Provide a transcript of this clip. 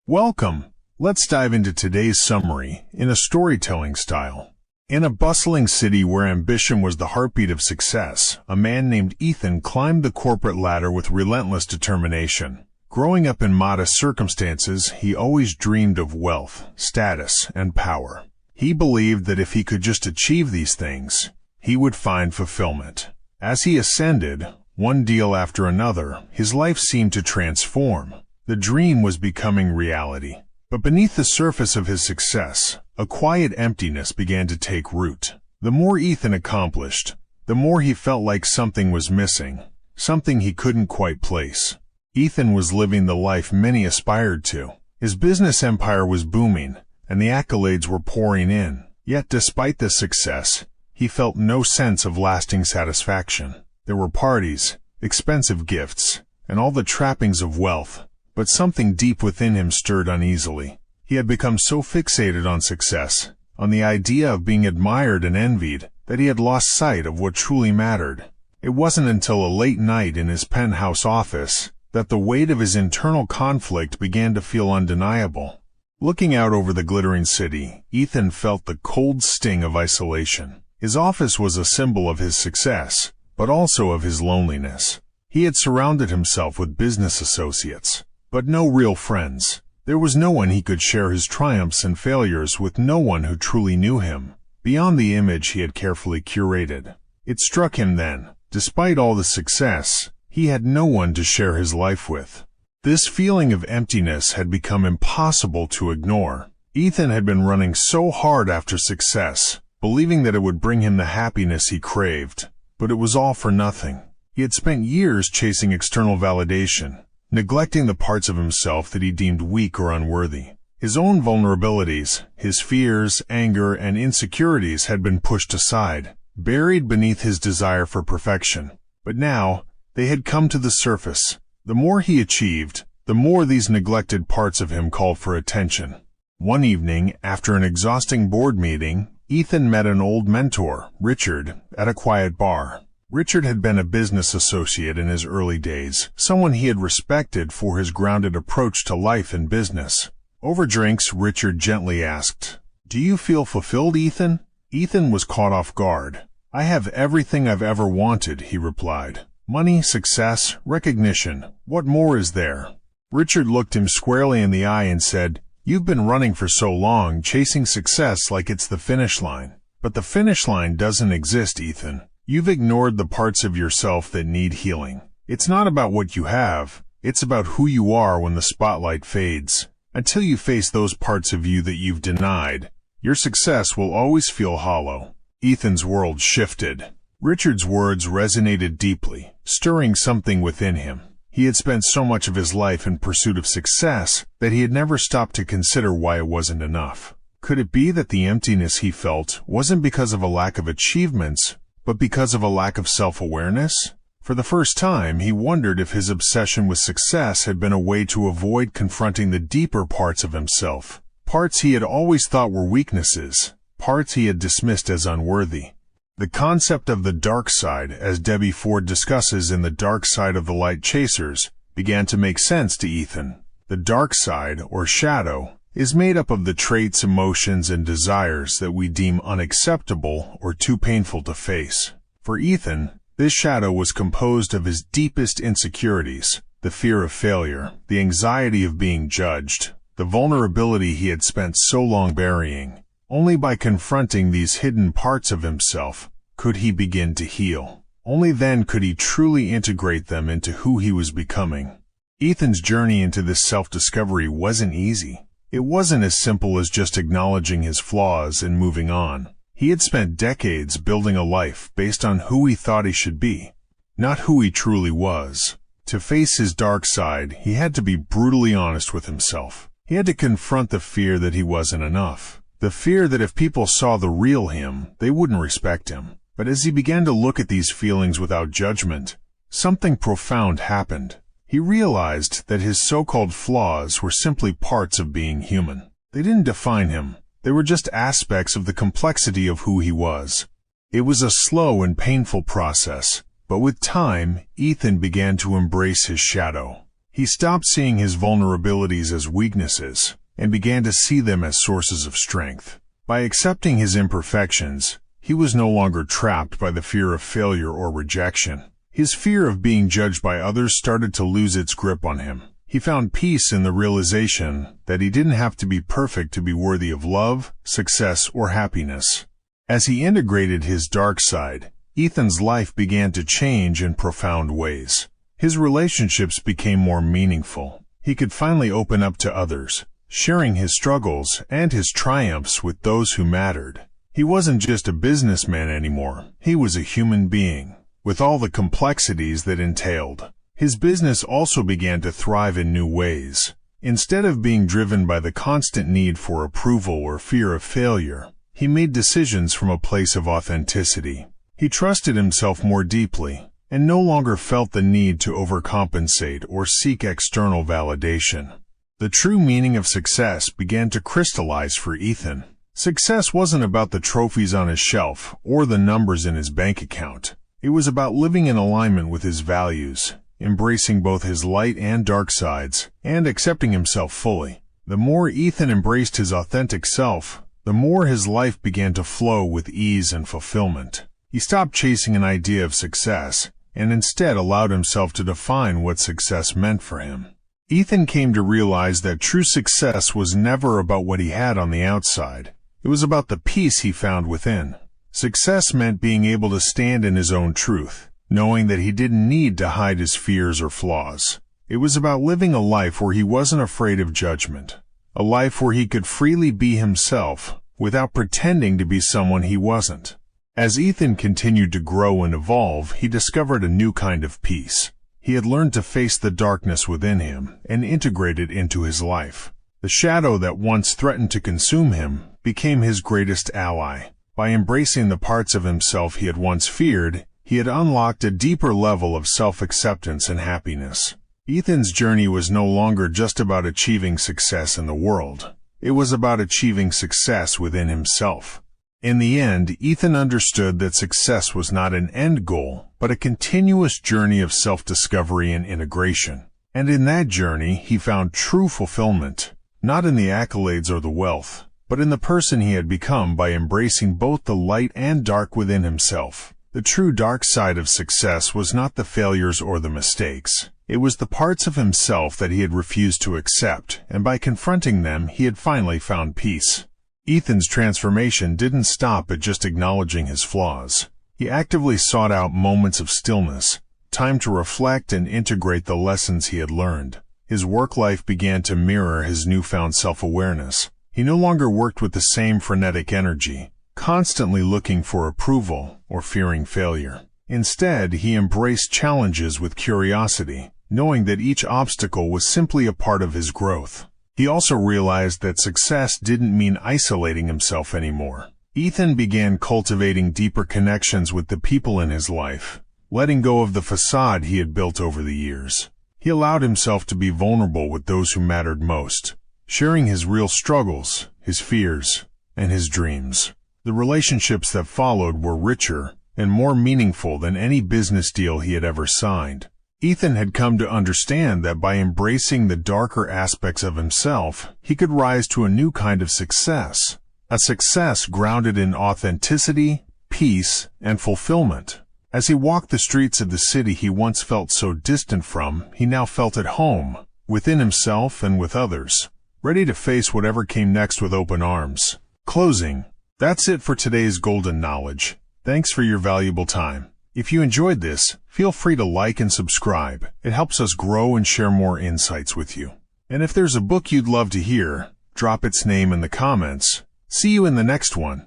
Welcome. Let's dive into today's summary in a storytelling style. In a bustling city where ambition was the heartbeat of success, a man named Ethan climbed the corporate ladder with relentless determination. Growing up in modest circumstances, he always dreamed of wealth, status, and power. He believed that if he could just achieve these things, he would find fulfillment. As he ascended, one deal after another, his life seemed to transform. The dream was becoming reality. But beneath the surface of his success, a quiet emptiness began to take root. The more Ethan accomplished, the more he felt like something was missing, something he couldn't quite place. Ethan was living the life many aspired to. His business empire was booming, and the accolades were pouring in. Yet despite this success, he felt no sense of lasting satisfaction. There were parties, expensive gifts, and all the trappings of wealth. But something deep within him stirred uneasily. He had become so fixated on success, on the idea of being admired and envied, that he had lost sight of what truly mattered. It wasn't until a late night in his penthouse office that the weight of his internal conflict began to feel undeniable. Looking out over the glittering city, Ethan felt the cold sting of isolation. His office was a symbol of his success, but also of his loneliness. He had surrounded himself with business associates, but no real friends. There was no one he could share his triumphs and failures with, no one who truly knew him, beyond the image he had carefully curated. It struck him then, despite all the success, he had no one to share his life with. This feeling of emptiness had become impossible to ignore. Ethan had been running so hard after success, believing that it would bring him the happiness he craved, but it was all for nothing. He had spent years chasing external validation, neglecting the parts of himself that he deemed weak or unworthy. His own vulnerabilities, his fears, anger, and insecurities had been pushed aside, buried beneath his desire for perfection. But now, they had come to the surface. The more he achieved, the more these neglected parts of him called for attention. One evening, after an exhausting board meeting, Ethan met an old mentor, Richard, at a quiet bar. Richard had been a business associate in his early days, someone he had respected for his grounded approach to life and business. Over drinks, Richard gently asked, "Do you feel fulfilled, Ethan?" Ethan was caught off guard. "I have everything I've ever wanted," he replied. "Money, success, recognition. What more is there?" Richard looked him squarely in the eye and said, "You've been running for so long, chasing success like it's the finish line. But the finish line doesn't exist, Ethan. You've ignored the parts of yourself that need healing. It's not about what you have, it's about who you are when the spotlight fades. Until you face those parts of you that you've denied, your success will always feel hollow." Ethan's world shifted. Richard's words resonated deeply, stirring something within him. He had spent so much of his life in pursuit of success that he had never stopped to consider why it wasn't enough. Could it be that the emptiness he felt wasn't because of a lack of achievements, but because of a lack of self-awareness? For the first time, he wondered if his obsession with success had been a way to avoid confronting the deeper parts of himself, parts he had always thought were weaknesses, parts he had dismissed as unworthy. The concept of the dark side, as Debbie Ford discusses in The Dark Side of the Light Chasers, began to make sense to Ethan. The dark side, or shadow, is made up of the traits, emotions, and desires that we deem unacceptable or too painful to face. For Ethan, this shadow was composed of his deepest insecurities, the fear of failure, the anxiety of being judged, the vulnerability he had spent so long burying. Only by confronting these hidden parts of himself could he begin to heal. Only then could he truly integrate them into who he was becoming. Ethan's journey into this self-discovery wasn't easy. It wasn't as simple as just acknowledging his flaws and moving on. He had spent decades building a life based on who he thought he should be, not who he truly was. To face his dark side, he had to be brutally honest with himself. He had to confront the fear that he wasn't enough. The fear that if people saw the real him, they wouldn't respect him. But as he began to look at these feelings without judgment, something profound happened. He realized that his so-called flaws were simply parts of being human. They didn't define him. They were just aspects of the complexity of who he was. It was a slow and painful process, but with time, Ethan began to embrace his shadow. He stopped seeing his vulnerabilities as weaknesses and began to see them as sources of strength. By accepting his imperfections, he was no longer trapped by the fear of failure or rejection. His fear of being judged by others started to lose its grip on him. He found peace in the realization that he didn't have to be perfect to be worthy of love, success, or happiness. As he integrated his dark side, Ethan's life began to change in profound ways. His relationships became more meaningful. He could finally open up to others, sharing his struggles and his triumphs with those who mattered. He wasn't just a businessman anymore. He was a human being, with all the complexities that entailed. His business also began to thrive in new ways. Instead of being driven by the constant need for approval or fear of failure, he made decisions from a place of authenticity. He trusted himself more deeply and no longer felt the need to overcompensate or seek external validation. The true meaning of success began to crystallize for Ethan. Success wasn't about the trophies on his shelf or the numbers in his bank account. It was about living in alignment with his values, embracing both his light and dark sides, and accepting himself fully. The more Ethan embraced his authentic self, the more his life began to flow with ease and fulfillment. He stopped chasing an idea of success and instead allowed himself to define what success meant for him. Ethan came to realize that true success was never about what he had on the outside. It was about the peace he found within. Success meant being able to stand in his own truth, knowing that he didn't need to hide his fears or flaws. It was about living a life where he wasn't afraid of judgment, a life where he could freely be himself without pretending to be someone he wasn't. As Ethan continued to grow and evolve, he discovered a new kind of peace. He had learned to face the darkness within him and integrate it into his life. The shadow that once threatened to consume him became his greatest ally. By embracing the parts of himself he had once feared, he had unlocked a deeper level of self-acceptance and happiness. Ethan's journey was no longer just about achieving success in the world. It was about achieving success within himself. In the end, Ethan understood that success was not an end goal, but a continuous journey of self-discovery and integration. And in that journey, he found true fulfillment, not in the accolades or the wealth, but in the person he had become by embracing both the light and dark within himself. The true dark side of success was not the failures or the mistakes. It was the parts of himself that he had refused to accept, and by confronting them, he had finally found peace. Ethan's transformation didn't stop at just acknowledging his flaws. He actively sought out moments of stillness, time to reflect and integrate the lessons he had learned. His work life began to mirror his newfound self-awareness. He no longer worked with the same frenetic energy, constantly looking for approval or fearing failure. Instead, he embraced challenges with curiosity, knowing that each obstacle was simply a part of his growth. He also realized that success didn't mean isolating himself anymore. Ethan began cultivating deeper connections with the people in his life, letting go of the facade he had built over the years. He allowed himself to be vulnerable with those who mattered most, sharing his real struggles, his fears, and his dreams. The relationships that followed were richer and more meaningful than any business deal he had ever signed. Ethan had come to understand that by embracing the darker aspects of himself, he could rise to a new kind of success, a success grounded in authenticity, peace, and fulfillment. As he walked the streets of the city he once felt so distant from, he now felt at home, within himself and with others, ready to face whatever came next with open arms. Closing. That's it for today's Golden Knowledge. Thanks for your valuable time. If you enjoyed this, feel free to like and subscribe. It helps us grow and share more insights with you. And if there's a book you'd love to hear, drop its name in the comments. See you in the next one.